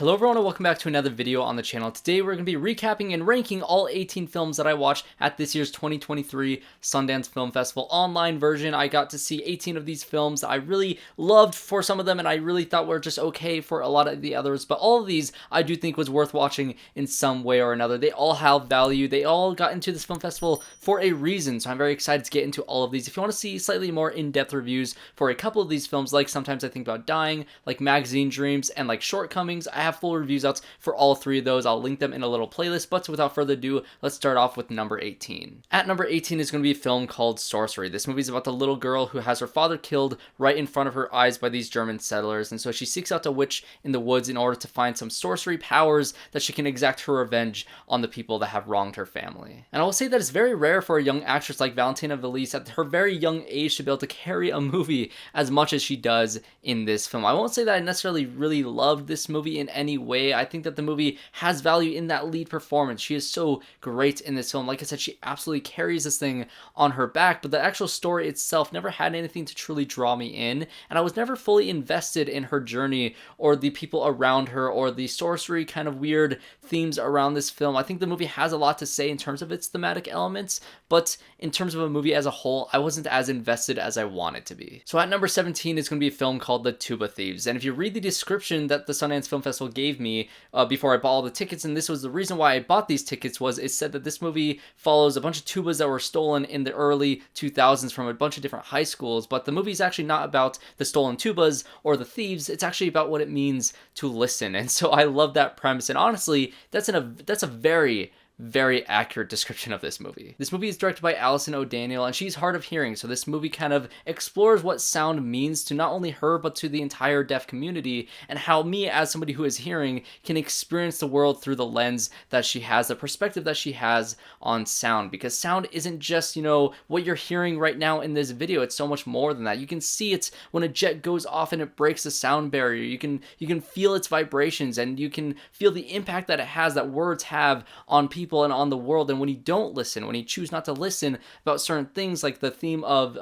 Hello everyone and welcome back to another video on the channel. Today we're going to be recapping and ranking all 18 films that I watched at this year's 2023 Sundance Film Festival online version. I got to see 18 of these films that I really loved for some of them and I really thought were just okay for a lot of the others, but all of these I do think was worth watching in some way or another. They all have value. They all got into this film festival for a reason, so I'm very excited to get into all of these. If you want to see slightly more in-depth reviews for a couple of these films, like Sometimes I Think About Dying, like Magazine Dreams, and like Shortcomings, I have full reviews out for all three of those. I'll link them in a little playlist, but without further ado, let's start off with number 18. At number 18 is going to be a film called Sorcery. This movie is about the little girl who has her father killed right in front of her eyes by these German settlers, and so she seeks out a witch in the woods in order to find some sorcery powers that she can exact her revenge on the people that have wronged her family. And I will say that it's very rare for a young actress like Valentina Valise at her very young age to be able to carry a movie as much as she does in this film. I won't say that I necessarily really loved this movie in any way. I think that the movie has value in that lead performance. She is so great in this film. Like I said, she absolutely carries this thing on her back, but the actual story itself never had anything to truly draw me in, and I was never fully invested in her journey or the people around her or the sorcery kind of weird themes around this film. I think the movie has a lot to say in terms of its thematic elements, but in terms of a movie as a whole, I wasn't as invested as I wanted to be. So at number 17 is going to be a film called The Tuba Thieves, and if you read the description that the Sundance Film Festival gave me before I bought all the tickets, and this was the reason why I bought these tickets, was it said that this movie follows a bunch of tubas that were stolen in the early 2000s from a bunch of different high schools, but the movie is actually not about the stolen tubas or the thieves. It's actually about what it means to listen, and so I love that premise, and honestly, that's a very accurate description of this movie. This movie is directed by Alison O'Daniel, and she's hard of hearing, so this movie kind of explores what sound means to not only her, but to the entire deaf community, and how me, as somebody who is hearing, can experience the world through the lens that she has, the perspective that she has on sound, because sound isn't just, what you're hearing right now in this video. It's so much more than that. You can see it when a jet goes off and it breaks the sound barrier. You can feel its vibrations, and you can feel the impact that it has, that words have on people and on the world. And when you don't listen, when you choose not to listen about certain things, like the theme of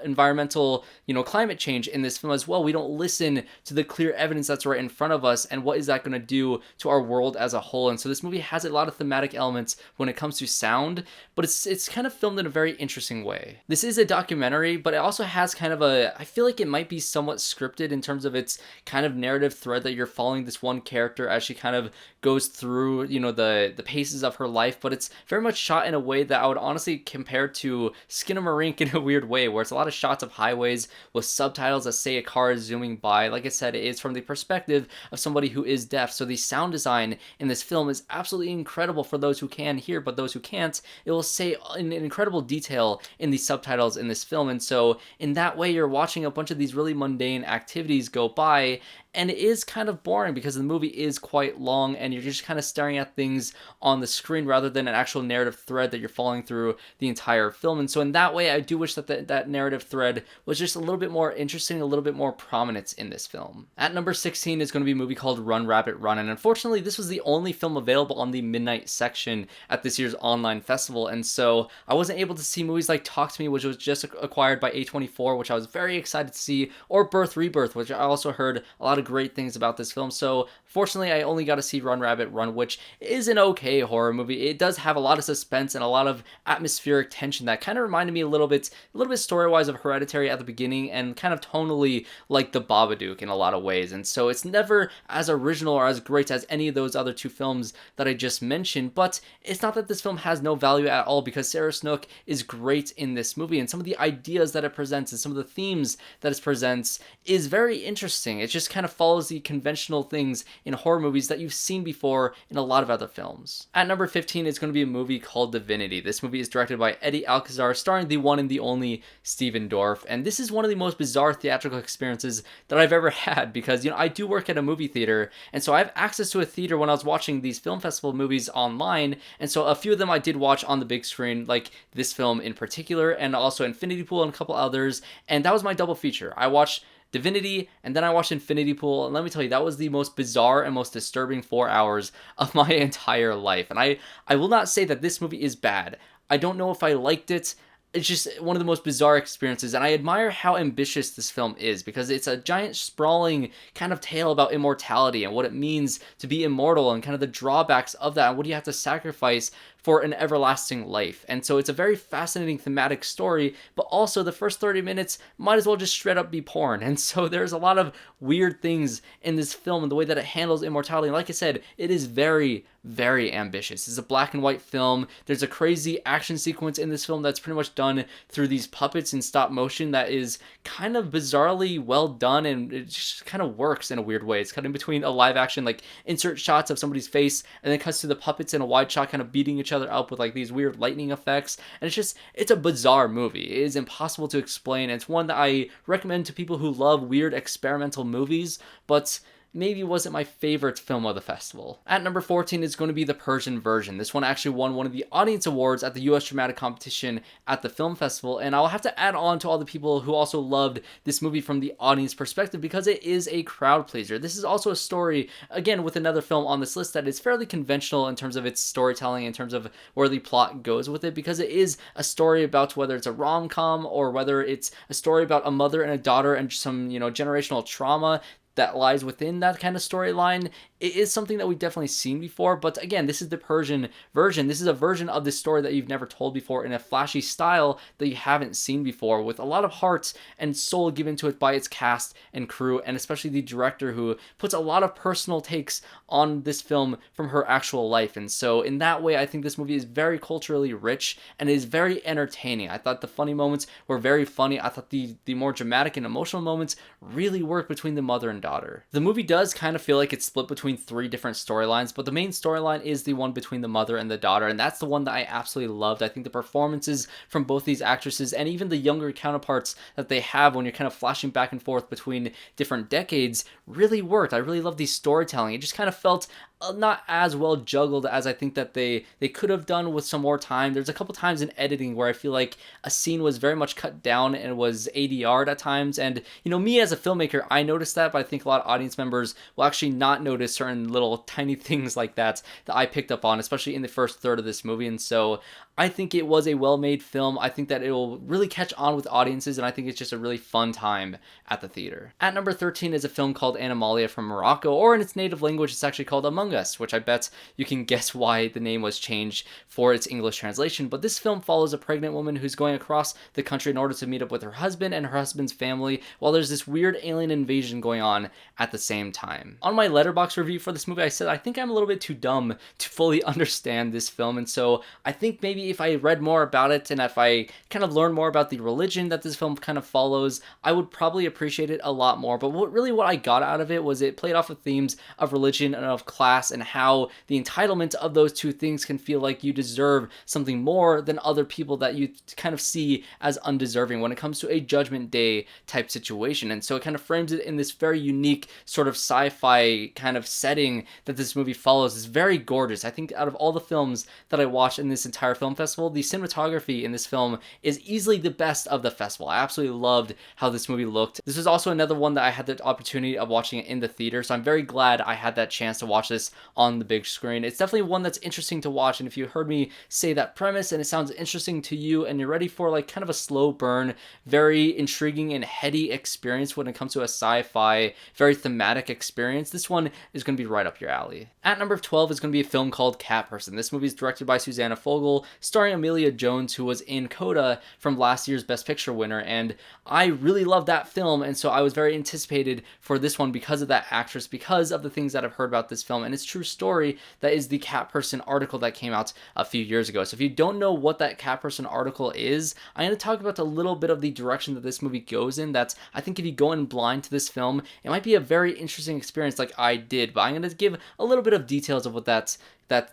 environmental, climate change in this film as well, we don't listen to the clear evidence that's right in front of us, and what is that going to do to our world as a whole. And so this movie has a lot of thematic elements when it comes to sound, but it's kind of filmed in a very interesting way. This is a documentary, but it also has kind of I feel like it might be somewhat scripted in terms of its kind of narrative thread, that you're following this one character as she kind of goes through, the paces of her life, but it's very much shot in a way that I would honestly compare to Skinamarink in a weird way, where it's a lot of shots of highways with subtitles that say a car is zooming by. Like I said, it is from the perspective of somebody who is deaf, so the sound design in this film is absolutely incredible for those who can hear, but those who can't, it will say in incredible detail in the subtitles in this film. And so in that way, you're watching a bunch of these really mundane activities go by, and it is kind of boring because the movie is quite long and you're just kind of staring at things on the screen rather than an actual narrative thread that you're following through the entire film. And so in that way, I do wish that that narrative thread was just a little bit more interesting, a little bit more prominent in this film. At number 16 is going to be a movie called Run Rabbit Run, and unfortunately this was the only film available on the midnight section at this year's online festival, and so I wasn't able to see movies like Talk to Me, which was just acquired by A24, which I was very excited to see, or Birth Rebirth, which I also heard a lot of great things about this film. So fortunately, I only got to see Run Rabbit Run, which is an okay horror movie. It does have a lot of suspense and a lot of atmospheric tension that kind of reminded me a little bit story-wise of Hereditary at the beginning, and kind of tonally like The Babadook in a lot of ways. And so it's never as original or as great as any of those other two films that I just mentioned, but it's not that this film has no value at all, because Sarah Snook is great in this movie, and some of the ideas that it presents and some of the themes that it presents is very interesting. It just kind of follows the conventional things in horror movies that you've seen before in a lot of other films. At number 15 is going to be a movie called Divinity. This movie is directed by Eddie Alcazar, starring the one and the only Stephen Dorff, and this is one of the most bizarre theatrical experiences that I've ever had, because I do work at a movie theater, and so I have access to a theater when I was watching these film festival movies online, and so a few of them I did watch on the big screen, like this film in particular, and also Infinity Pool and a couple others, and that was my double feature. I watched Divinity, and then I watched Infinity Pool, and let me tell you, that was the most bizarre and most disturbing 4 hours of my entire life. And I will not say that this movie is bad. I don't know if I liked it. it's just one of the most bizarre experiences, and I admire how ambitious this film is, because it's a giant sprawling kind of tale about immortality and what it means to be immortal and kind of the drawbacks of that and what do you have to sacrifice for an everlasting life. And so it's a very fascinating thematic story, but also the first 30 minutes might as well just straight up be porn. And so there's a lot of weird things in this film and the way that it handles immortality. And like I said, it is very, very ambitious. It's a black and white film. There's a crazy action sequence in this film that's pretty much done through these puppets in stop motion that is kind of bizarrely well done, and it just kind of works in a weird way. It's cut in between a live action like insert shots of somebody's face and then cuts to the puppets in a wide shot kind of beating each other up with like these weird lightning effects. And it's a bizarre movie. It is impossible to explain. It's one that I recommend to people who love weird experimental movies, but maybe wasn't my favorite film of the festival. At number 14 is going to be the Persian version. This one actually won one of the audience awards at the US Dramatic Competition at the film festival, and I'll have to add on to all the people who also loved this movie from the audience perspective because it is a crowd pleaser. This is also a story, again, with another film on this list that is fairly conventional in terms of its storytelling, in terms of where the plot goes with it, because it is a story about whether it's a rom-com or whether it's a story about a mother and a daughter and some, generational trauma that lies within that kind of storyline. It is something that we've definitely seen before, but again, this is the Persian version. This is a version of this story that you've never told before in a flashy style that you haven't seen before, with a lot of heart and soul given to it by its cast and crew, and especially the director, who puts a lot of personal takes on this film from her actual life. And so in that way, I think this movie is very culturally rich and is very entertaining. I thought the funny moments were very funny. I thought the more dramatic and emotional moments really worked between the mother and daughter. The movie does kind of feel like it's split between three different storylines, but the main storyline is the one between the mother and the daughter, and that's the one that I absolutely loved. I think the performances from both these actresses and even the younger counterparts that they have when you're kind of flashing back and forth between different decades really worked. I really love the storytelling. It just kind of felt not as well juggled as I think that they could have done with some more time. There's a couple times in editing where I feel like a scene was very much cut down and was ADR'd at times, and me as a filmmaker, I noticed that, but I think a lot of audience members will actually not notice certain little tiny things like that I picked up on, especially in the first third of this movie. And so I think it was a well-made film. I think that it will really catch on with audiences, and I think it's just a really fun time at the theater. At number 13 is a film called Animalia from Morocco, or in its native language, it's actually called Among Us, which I bet you can guess why the name was changed for its English translation. But this film follows a pregnant woman who's going across the country in order to meet up with her husband and her husband's family, while there's this weird alien invasion going on at the same time. On my Letterboxd review for this movie, I said I think I'm a little bit too dumb to fully understand this film, and so I think maybe if I read more about it and if I kind of learned more about the religion that this film kind of follows, I would probably appreciate it a lot more. But what I got out of it was it played off of themes of religion and of class, and how the entitlement of those two things can feel like you deserve something more than other people that you kind of see as undeserving when it comes to a Judgment Day type situation. And so it kind of frames it in this very unique sort of sci-fi kind of setting that this movie follows. Is very gorgeous. I think out of all the films that I watched in this entire film festival, the cinematography in this film is easily the best of the festival. I absolutely loved how this movie looked. This was also another one that I had the opportunity of watching it in the theater, so I'm very glad I had that chance to watch this on the big screen. It's definitely one that's interesting to watch, and if you heard me say that premise and it sounds interesting to you and you're ready for like kind of a slow burn, very intriguing and heady experience when it comes to a sci-fi, very thematic experience, this one is going to be right up your alley. At number 12 is going to be a film called Cat Person. This movie is directed by Susanna Fogel, starring Amelia Jones, who was in Coda from last year's Best Picture winner, and I really loved that film, and so I was very anticipated for this one because of that actress, because of the things that I've heard about this film and its true story. That is the Cat Person article that came out a few years ago. So if you don't know what that Cat Person article is, I'm going to talk about a little bit of the direction that this movie goes in. That's, I think if you go in blind to this film, it might be a very interesting experience like I did, but I'm going to give a little bit of details of what that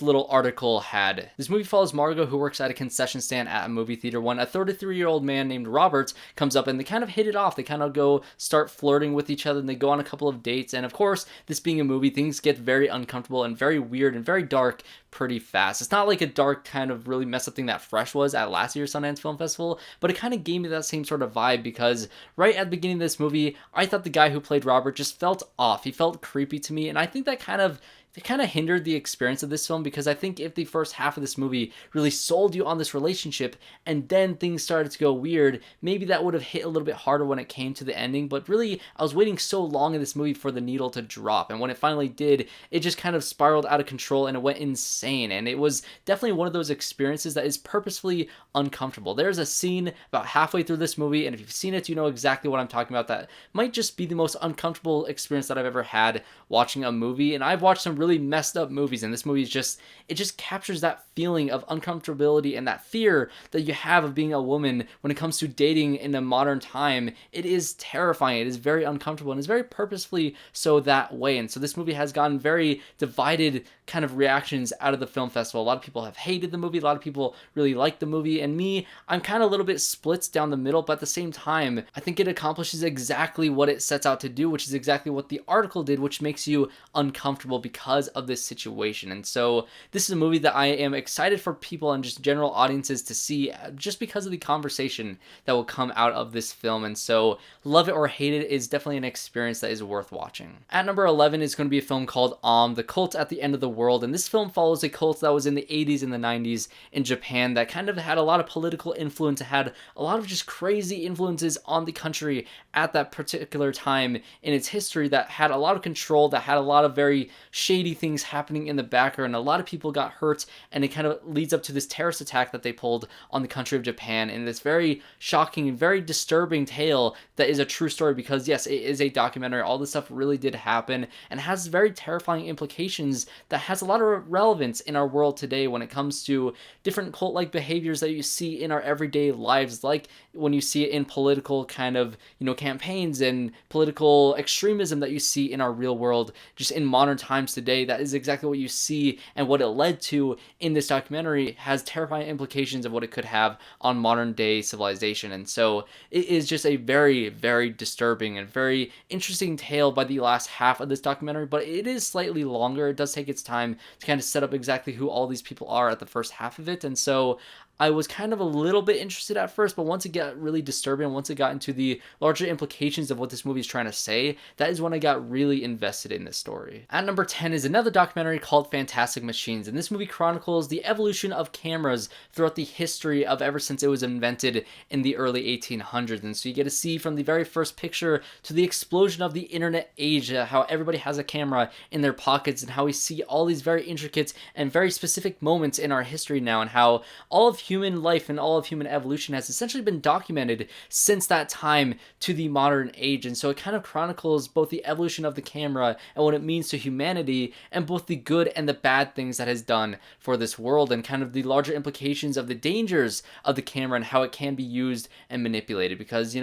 little article had. This movie follows Margot, who works at a concession stand at a movie theater, when a 33-year-old man named Robert comes up, and they kind of hit it off. They kind of go start flirting with each other, and they go on a couple of dates. And of course, this being a movie, things get very uncomfortable and very weird and very dark pretty fast. It's not like a dark kind of really messed up thing that Fresh was at last year's Sundance Film Festival, but it kind of gave me that same sort of vibe, because right at the beginning of this movie, I thought the guy who played Robert just felt off. He felt creepy to me, and I think that kind of it kind of hindered the experience of this film, because I think if the first half of this movie really sold you on this relationship and then things started to go weird, maybe that would have hit a little bit harder when it came to the ending. But really, I was waiting so long in this movie for the needle to drop, and when it finally did, it just kind of spiraled out of control and it went insane. And it was definitely one of those experiences that is purposefully uncomfortable. There's a scene about halfway through this movie, and if you've seen it, you know exactly what I'm talking about, that might just be the most uncomfortable experience that I've ever had watching a movie. And I've watched some really messed up movies, and this movie is just, it just captures that feeling of uncomfortability and that fear that you have of being a woman when it comes to dating in a modern time. It is terrifying, it is very uncomfortable, and it's very purposefully so that way. And so this movie has gotten very divided kind of reactions out of the film festival. A lot of people have hated the movie, a lot of people really like the movie, and me, I'm kind of a little bit split down the middle. But at the same time, I think it accomplishes exactly what it sets out to do, which is exactly what the article did, which makes you uncomfortable because of this situation. And so this is a movie that I am excited for people and just general audiences to see, just because of the conversation that will come out of this film. And so love it or hate it is definitely an experience that is worth watching. At number 11 is going to be a film called The Cult at the End of the World. And this film follows a cult that was in the 80s and the 90s in Japan that kind of had a lot of political influence, had a lot of just crazy influences on the country at that particular time in its history, that had a lot of control, that had a lot of very shady things happening in the background. A lot of people got hurt, and it kind of leads up to this terrorist attack that they pulled on the country of Japan, in this very shocking and very disturbing tale that is a true story, because yes, it is a documentary. All this stuff really did happen and has very terrifying implications that has a lot of relevance in our world today when it comes to different cult-like behaviors that you see in our everyday lives, like when you see it in political kind of, campaigns and political extremism that you see in our real world, just in modern times today. That is exactly what you see, and what it led to in this documentary has terrifying implications of what it could have on modern day civilization. And so it is just a very, very disturbing and very interesting tale by the last half of this documentary, but it is slightly longer. It does take its time to kind of set up exactly who all these people are at the first half of it. And so I was kind of a little bit interested at first, but once it got really disturbing, once it got into the larger implications of what this movie is trying to say, that is when I got really invested in this story. At number 10 is another documentary called Fantastic Machines, and this movie chronicles the evolution of cameras throughout the history of ever since it was invented in the early 1800s. And so you get to see from the very first picture to the explosion of the internet age, how everybody has a camera in their pockets, and how we see all these very intricate and very specific moments in our history now, and how all of human life and all of human evolution has essentially been documented since that time to the modern age. And so it kind of chronicles both the evolution of the camera and what it means to humanity, and both the good and the bad things that has done for this world, and kind of the larger implications of the dangers of the camera and how it can be used and manipulated. Because,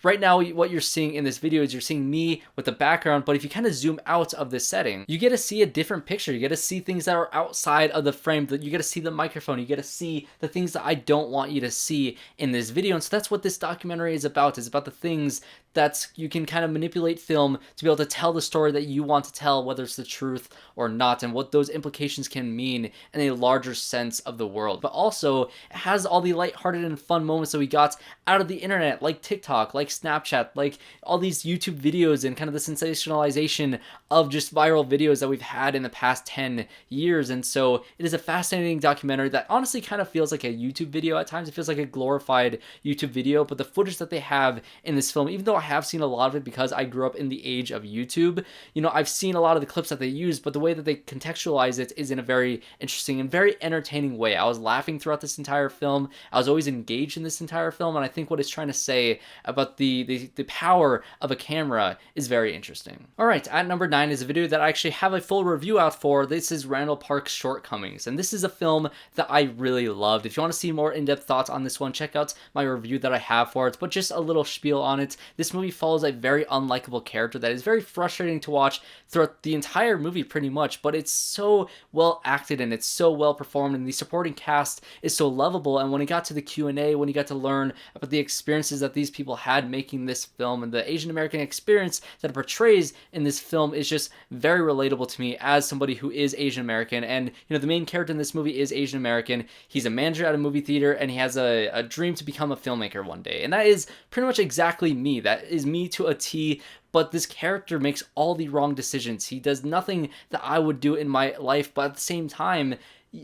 right now, what you're seeing in this video is you're seeing me with the background, but if you kind of zoom out of this setting, you get to see a different picture. You get to see things that are outside of the frame, that you get to see the microphone, you get to see the things that I don't want you to see in this video. And so that's what this documentary is about. It's about the things that you can kind of manipulate film to be able to tell the story that you want to tell, whether it's the truth or not, and what those implications can mean in a larger sense of the world. But also, it has all the lighthearted and fun moments that we got out of the internet, like TikTok, like Snapchat, like all these YouTube videos, and kind of the sensationalization of just viral videos that we've had in the past 10 years. And so it is a fascinating documentary that honestly kind of feels like a YouTube video at times. It feels like a glorified YouTube video, but the footage that they have in this film, even though I have seen a lot of it because I grew up in the age of YouTube, I've seen a lot of the clips that they use, but the way that they contextualize it is in a very interesting and very entertaining way. I was laughing throughout this entire film. I was always engaged in this entire film, and I think what it's trying to say about the power of a camera is very interesting. Alright, at number 9 is a video that I actually have a full review out for. This is Randall Park's Shortcomings, and this is a film that I really loved. If you want to see more in-depth thoughts on this one, check out my review that I have for it, but just a little spiel on it. This movie follows a very unlikable character that is very frustrating to watch throughout the entire movie pretty much, but it's so well acted and it's so well performed, and the supporting cast is so lovable. And when it got to the Q&A, when you got to learn about the experiences that these people had making this film, and the Asian American experience that it portrays in this film is just very relatable to me as somebody who is Asian American. And the main character in this movie is Asian American. He's a manager at a movie theater, and he has a dream to become a filmmaker one day, and that is pretty much exactly me. That is me to a T. But this character makes all the wrong decisions. He does nothing that I would do in my life, but at the same time,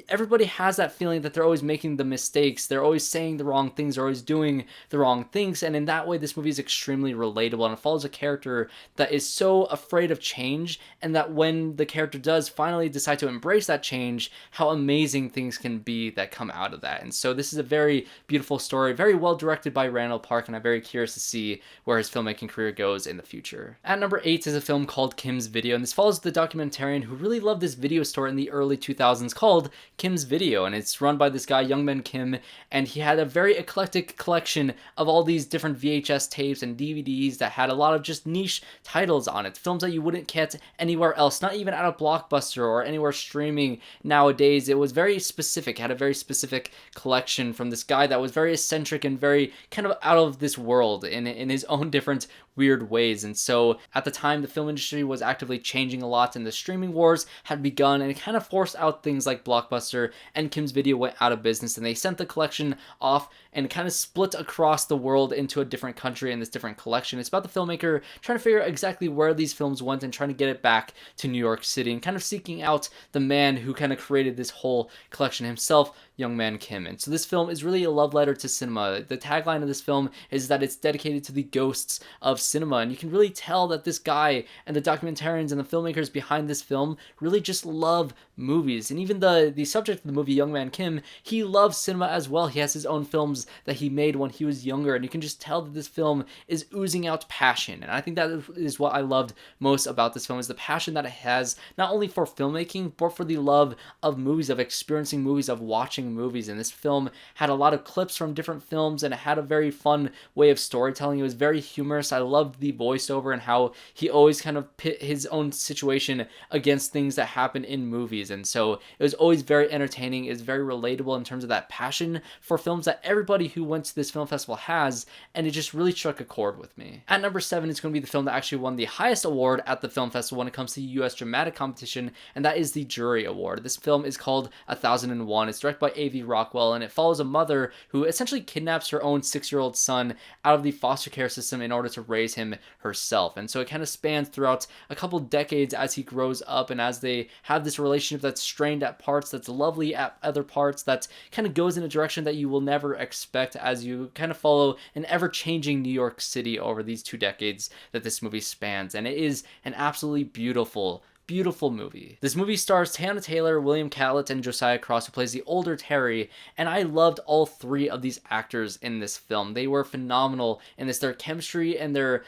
everybody has that feeling that they're always making the mistakes. They're always saying the wrong things. They're always doing the wrong things. And in that way, this movie is extremely relatable, and it follows a character that is so afraid of change, and that when the character does finally decide to embrace that change, how amazing things can be that come out of that. And so this is a very beautiful story, very well directed by Randall Park, and I'm very curious to see where his filmmaking career goes in the future. At number 8 is a film called Kim's Video, and this follows the documentarian who really loved this video store in the early 2000s called Kim's Video, and it's run by this guy Youngman Kim, and he had a very eclectic collection of all these different VHS tapes and DVDs that had a lot of just niche titles on it, films that you wouldn't get anywhere else, not even at a Blockbuster or anywhere streaming nowadays. It was very specific, had a very specific collection from this guy that was very eccentric and very kind of out of this world in his own different weird ways. And so at the time, the film industry was actively changing a lot, and the streaming wars had begun, and it kind of forced out things like Blockbuster, and Kim's Video went out of business, and they sent the collection off and kind of split across the world into a different country in this different collection. It's about the filmmaker trying to figure out exactly where these films went and trying to get it back to New York City, and kind of seeking out the man who kind of created this whole collection himself, Youngman Kim. And so this film is really a love letter to cinema. The tagline of this film is that it's dedicated to the ghosts of cinema, and you can really tell that this guy and the documentarians and the filmmakers behind this film really just love movies. And even the subject of the movie, Youngman Kim, he loves cinema as well. He has his own films that he made when he was younger, and you can just tell that this film is oozing out passion. And I think that is what I loved most about this film, is the passion that it has, not only for filmmaking, but for the love of movies, of experiencing movies, of watching movies. And this film had a lot of clips from different films, and it had a very fun way of storytelling. It was very humorous. I loved the voiceover and how he always kind of pit his own situation against things that happen in movies. And so it was always very entertaining. It was very relatable in terms of that passion for films that everybody who went to this film festival has, and it just really struck a chord with me. At number 7 is going to be the film that actually won the highest award at the film festival when it comes to US dramatic competition, and that is the Jury Award. This film is called 1001. It's directed by A.V. Rockwell, and it follows a mother who essentially kidnaps her own 6-year-old son out of the foster care system in order to raise him herself. And so it kind of spans throughout a couple decades as he grows up, and as they have this relationship that's strained at parts, that's lovely at other parts, that kind of goes in a direction that you will never expect as you kind of follow an ever-changing New York City over these 2 decades that this movie spans. And it is an absolutely beautiful movie. This movie stars Teyana Taylor, William Catlett, and Josiah Cross, who plays the older Terry, and I loved all 3 of these actors in this film. They were phenomenal in this. Their chemistry and their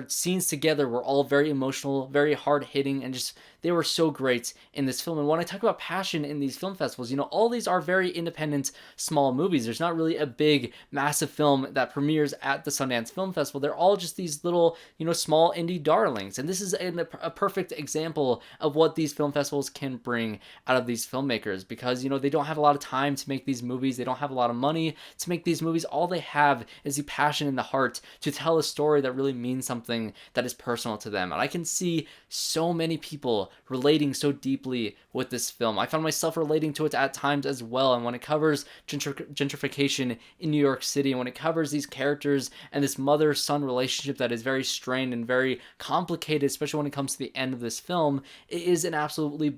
scenes together were all very emotional, very hard-hitting, and just they were so great in this film. And when I talk about passion in these film festivals, all these are very independent, small movies. There's not really a big, massive film that premieres at the Sundance Film Festival. They're all just these little, small indie darlings. And this is a perfect example of what these film festivals can bring out of these filmmakers, because, they don't have a lot of time to make these movies. They don't have a lot of money to make these movies. All they have is the passion and the heart to tell a story that really means something that is personal to them. And I can see so many people relating so deeply with this film. I found myself relating to it at times as well. And when it covers gentrification in New York City, and when it covers these characters and this mother-son relationship that is very strained and very complicated, especially when it comes to the end of this film, it is an absolutely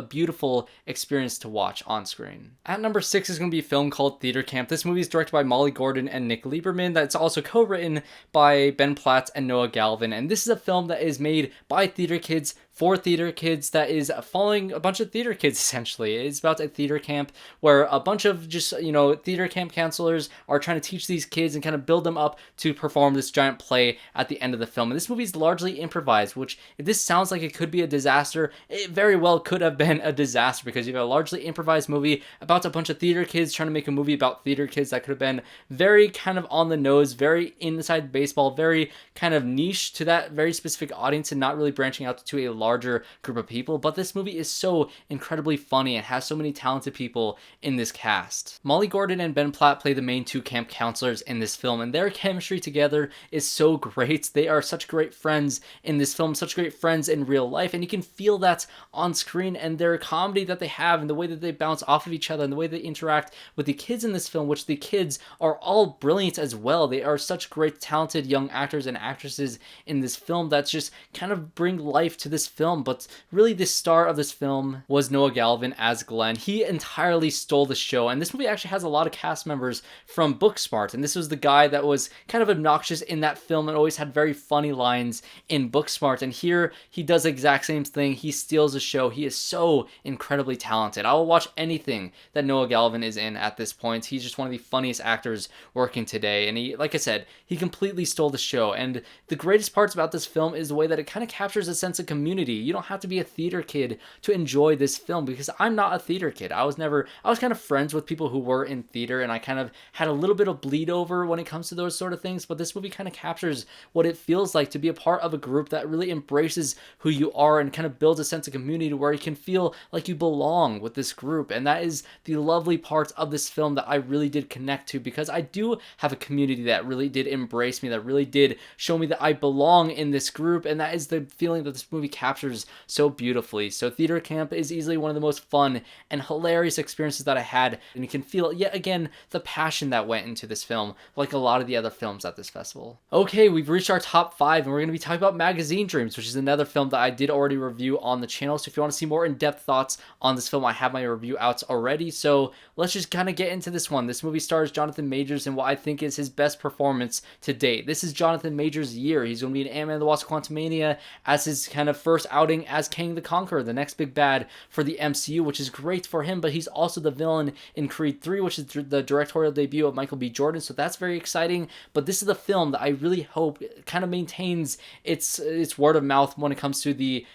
beautiful experience to watch on screen. At number 6 is going to be a film called Theater Camp. This movie is directed by Molly Gordon and Nick Lieberman. That's also co-written by Ben Platt and Noah Galvin. And this is a film that is made by theater kids for theater kids, that is following a bunch of theater kids, essentially. It's about a theater camp where a bunch of just, theater camp counselors are trying to teach these kids and kind of build them up to perform this giant play at the end of the film. And this movie is largely improvised, which, if this sounds like it could be a disaster, it very well could have been a disaster, because you have a largely improvised movie about a bunch of theater kids trying to make a movie about theater kids that could have been very kind of on the nose, very inside baseball, very kind of niche to that very specific audience, and not really branching out to a large larger group of people, but this movie is so incredibly funny and has so many talented people in this cast. Molly Gordon and Ben Platt play the main two camp counselors in this film, and their chemistry together is so great. They are such great friends in this film, such great friends in real life, and you can feel that on screen, and their comedy that they have and the way that they bounce off of each other and the way they interact with the kids in this film, which the kids are all brilliant as well. They are such great talented young actors and actresses in this film that just kind of bring life to this film. But really the star of this film was Noah Galvin as Glenn. He entirely stole the show, and this movie actually has a lot of cast members from Booksmart, and this was the guy that was kind of obnoxious in that film and always had very funny lines in Booksmart, and here he does the exact same thing. He steals the show. He is so incredibly talented. I will watch anything that Noah Galvin is in at this point. He's just one of the funniest actors working today, and he, like I said, he completely stole the show. And the greatest parts about this film is the way that it kind of captures a sense of community. You don't have to be a theater kid to enjoy this film, because I'm not a theater kid. I was kind of friends with people who were in theater, and I kind of had a little bit of bleed over when it comes to those sort of things, but this movie kind of captures what it feels like to be a part of a group that really embraces who you are and kind of builds a sense of community where you can feel like you belong with this group. And that is the lovely parts of this film that I really did connect to, because I do have a community that really did embrace me, that really did show me that I belong in this group, and that is the feeling that this movie captures so beautifully. So theater camp is easily one of the most fun and hilarious experiences that I had, and you can feel yet again the passion that went into this film, like a lot of the other films at this festival. Okay, we've reached our top 5, and we're going to be talking about Magazine Dreams, which is another film that I did already review on the channel. So if you want to see more in-depth thoughts on this film, I have my review out already. So let's just kind of get into this one. This movie stars Jonathan Majors in what I think is his best performance to date. This is Jonathan Majors' year. He's going to be in Ant-Man and the Wasp: Quantumania as his kind of first outing as Kang the Conqueror, the next big bad for the MCU, which is great for him, but he's also the villain in Creed 3, which is the directorial debut of Michael B. Jordan, so that's very exciting. But this is the film that I really hope kind of maintains its word of mouth when it comes to the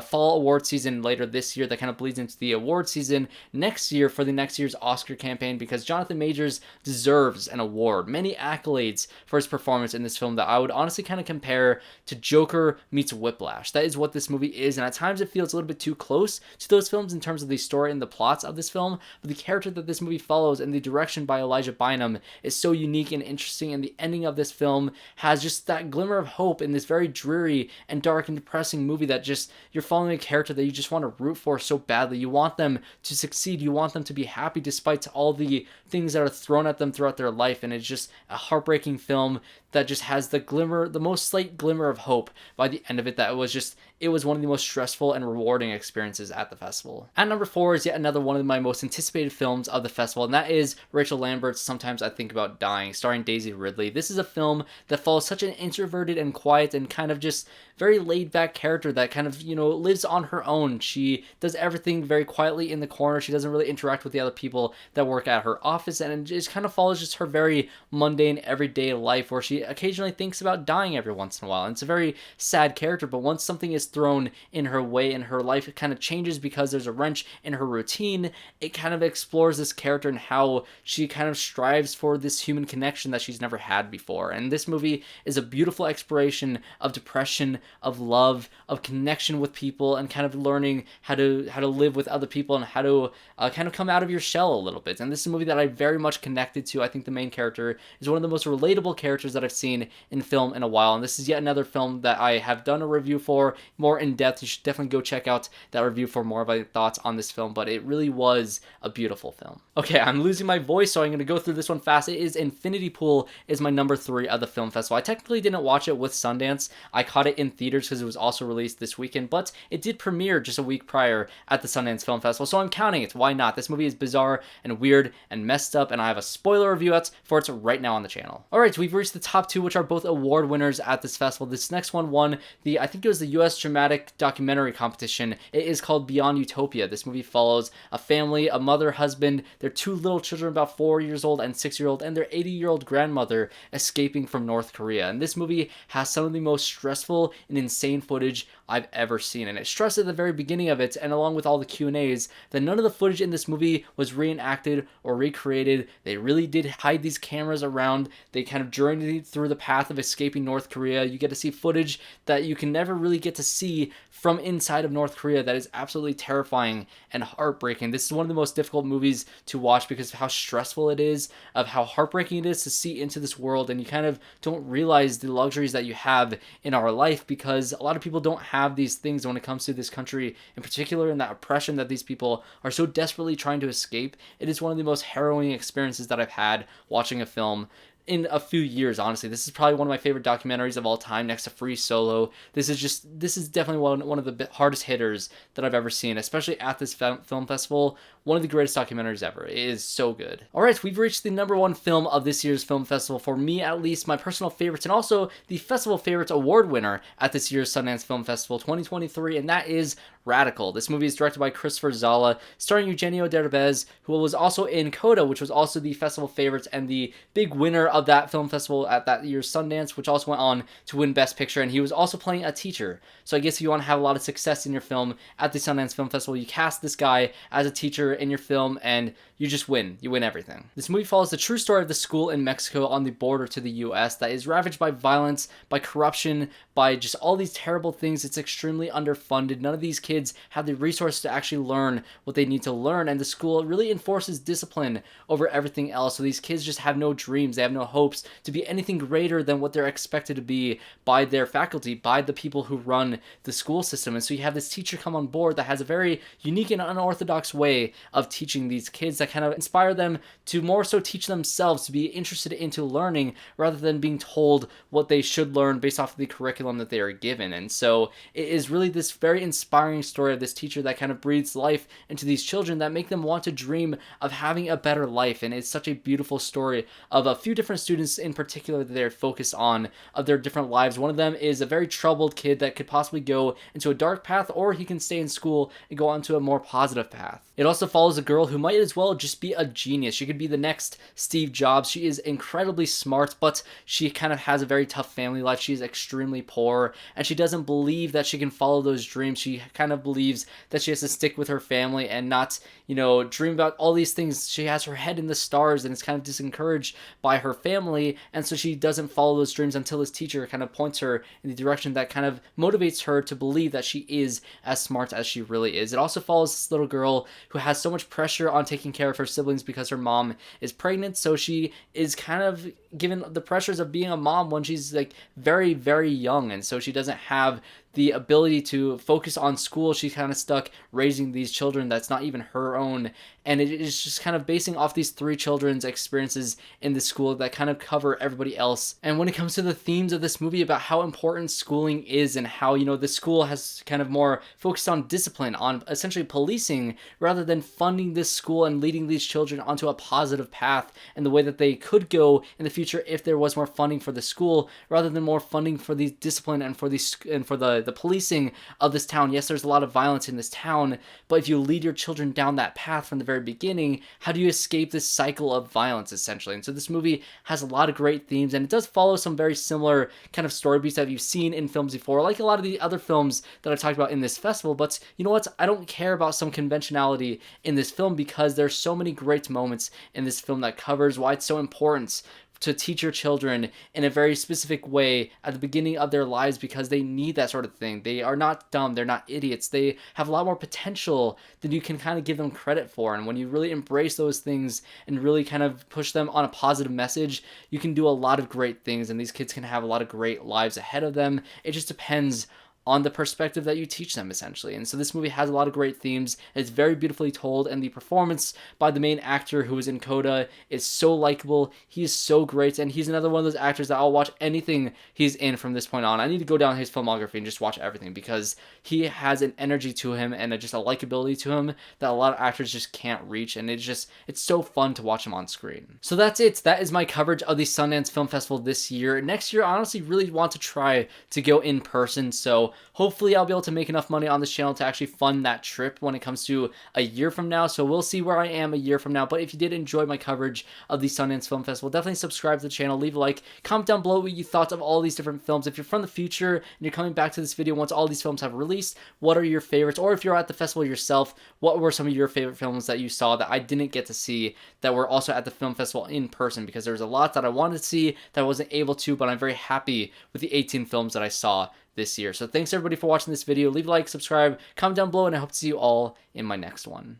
fall award season later this year, that kind of bleeds into the award season next year for the next year's Oscar campaign, because Jonathan Majors deserves an award, many accolades for his performance in this film that I would honestly kind of compare to Joker meets Whiplash. That is what this movie is, and at times it feels a little bit too close to those films in terms of the story and the plots of this film, but the character that this movie follows and the direction by Elijah Bynum is so unique and interesting, and the ending of this film has just that glimmer of hope in this very dreary and dark and depressing movie that just, you're following a character that you just want to root for so badly. You want them to succeed. You want them to be happy despite all the things that are thrown at them throughout their life, and it's just a heartbreaking film that just has the most slight glimmer of hope by the end of it. That it was one of the most stressful and rewarding experiences at the festival. At number 4 is yet another one of my most anticipated films of the festival, and that is Rachel Lambert's Sometimes I Think About Dying, starring Daisy Ridley. This is a film that follows such an introverted and quiet and kind of just very laid-back character that kind of, lives on her own. She does everything very quietly in the corner. She doesn't really interact with the other people that work at her office, and it just kind of follows just her very mundane, everyday life, where she occasionally thinks about dying every once in a while. And it's a very sad character, but once something is thrown in her way and her life kind of changes because there's a wrench in her routine, it kind of explores this character and how she kind of strives for this human connection that she's never had before. And this movie is a beautiful exploration of depression, of love, of connection with people, and kind of learning how to live with other people and how to kind of come out of your shell a little bit. And this is a movie that I very much connected to. I think the main character is one of the most relatable characters that I've seen in film in a while, and this is yet another film that I have done a review for more in depth. You should definitely go check out that review for more of my thoughts on this film, but it really was a beautiful film. Okay, I'm losing my voice, so I'm going to go through this one fast. It is Infinity Pool is my number 3 of the film festival. I technically didn't watch it with Sundance. I caught it in theaters because it was also released this weekend, but it did premiere just a week prior at the Sundance Film Festival, so I'm counting it. Why not? This movie is bizarre and weird and messed up, and I have a spoiler review out for it right now on the channel. Alright, so we've reached the top 2, which are both award winners at this festival. This next one won I think it was the US Dramatic Documentary Competition. It is called Beyond Utopia. This movie follows a family, a mother, husband, their 2 little children about 4 years old and 6-year-old, and their 80-year-old grandmother escaping from North Korea. And this movie has some of the most stressful and insane footage I've ever seen, and it stressed at the very beginning of it, and along with all the Q&As, that none of the footage in this movie was reenacted or recreated. They really did hide these cameras around. They kind of, during through the path of escaping North Korea. You get to see footage that you can never really get to see from inside of North Korea that is absolutely terrifying and heartbreaking. This is one of the most difficult movies to watch because of how stressful it is, of how heartbreaking it is to see into this world, and you kind of don't realize the luxuries that you have in our life because a lot of people don't have these things when it comes to this country in particular, and that oppression that these people are so desperately trying to escape. It is one of the most harrowing experiences that I've had watching a film in a few years. Honestly, this is probably one of my favorite documentaries of all time, next to Free Solo. This is definitely one of the hardest hitters that I've ever seen, especially at this film festival. One of the greatest documentaries ever. It is so good. All right, we've reached the #1 film of this year's film festival, for me at least, my personal favorites, and also the Festival Favorites Award winner at this year's Sundance Film Festival 2023, and that is Radical. This movie is directed by Christopher Zala, starring Eugenio Derbez, who was also in Coda, which was also the festival favorites and the big winner of that film festival at that year's Sundance, which also went on to win Best Picture, and he was also playing a teacher. So I guess if you want to have a lot of success in your film at the Sundance Film Festival, you cast this guy as a teacher in your film, and you just win. You win everything. This movie follows the true story of the school in Mexico on the border to the US that is ravaged by violence, by corruption, by just all these terrible things. It's extremely underfunded. None of these kids have the resources to actually learn what they need to learn, and the school really enforces discipline over everything else. So these kids just have no dreams. They have no hopes to be anything greater than what they're expected to be by their faculty, by the people who run the school system. And so you have this teacher come on board that has a very unique and unorthodox way of teaching these kids that kind of inspire them to more so teach themselves, to be interested into learning rather than being told what they should learn based off of the curriculum that they are given. And so it is really this very inspiring story of this teacher that kind of breathes life into these children that make them want to dream of having a better life. And it's such a beautiful story of a few different students in particular that they're focused on, of their different lives. One of them is a very troubled kid that could possibly go into a dark path, or he can stay in school and go onto a more positive path. It also follows a girl who might as well just be a genius. She could be the next Steve Jobs. She is incredibly smart, but she kind of has a very tough family life. She is extremely poor, and she doesn't believe that she can follow those dreams. She kind of believes that she has to stick with her family and not, dream about all these things. She has her head in the stars and is kind of disencouraged by her family, and so she doesn't follow those dreams until this teacher kind of points her in the direction that kind of motivates her to believe that she is as smart as she really is. It also follows this little girl who has so much pressure on taking care of her siblings because her mom is pregnant, so she is kind of given the pressures of being a mom when she's like very, very young, and so she doesn't have the ability to focus on school. She's kind of stuck raising these children that's not even her own, and it is just kind of basing off these three children's experiences in the school that kind of cover everybody else. And when it comes to the themes of this movie about how important schooling is and how, the school has kind of more focused on discipline, on essentially policing, rather than funding this school and leading these children onto a positive path and the way that they could go in the future if there was more funding for the school, rather than more funding for the discipline and for the policing of this town. Yes, there's a lot of violence in this town, but if you lead your children down that path from the very beginning, how do you escape this cycle of violence, essentially? And so this movie has a lot of great themes, and it does follow some very similar kind of story beats that you've seen in films before, like a lot of the other films that I talked about in this festival. But you know what? I don't care about some conventionality in this film because there's so many great moments in this film that covers why it's so important to teach your children in a very specific way at the beginning of their lives, because they need that sort of thing. They are not dumb. They're not idiots. They have a lot more potential than you can kind of give them credit for. And when you really embrace those things and really kind of push them on a positive message, you can do a lot of great things, and these kids can have a lot of great lives ahead of them. It just depends on the perspective that you teach them, essentially. And so this movie has a lot of great themes. It's very beautifully told, and the performance by the main actor who is in Coda is so likable. He is so great, and he's another one of those actors that I'll watch anything he's in from this point on. I need to go down his filmography and just watch everything, because he has an energy to him and just a likability to him that a lot of actors just can't reach, and it's so fun to watch him on screen. So that's it. That is my coverage of the Sundance Film Festival this year. Next year, I honestly really want to try to go in person, so So hopefully I'll be able to make enough money on this channel to actually fund that trip when it comes to a year from now. So we'll see where I am a year from now. But if you did enjoy my coverage of the Sundance Film Festival, definitely subscribe to the channel, leave a like, comment down below what you thought of all these different films. If you're from the future and you're coming back to this video once all these films have released, what are your favorites? Or if you're at the festival yourself, what were some of your favorite films that you saw that I didn't get to see that were also at the film festival in person? Because there's a lot that I wanted to see that I wasn't able to, but I'm very happy with the 18 films that I saw this year. So thanks everybody for watching this video. Leave a like, subscribe, comment down below, and I hope to see you all in my next one.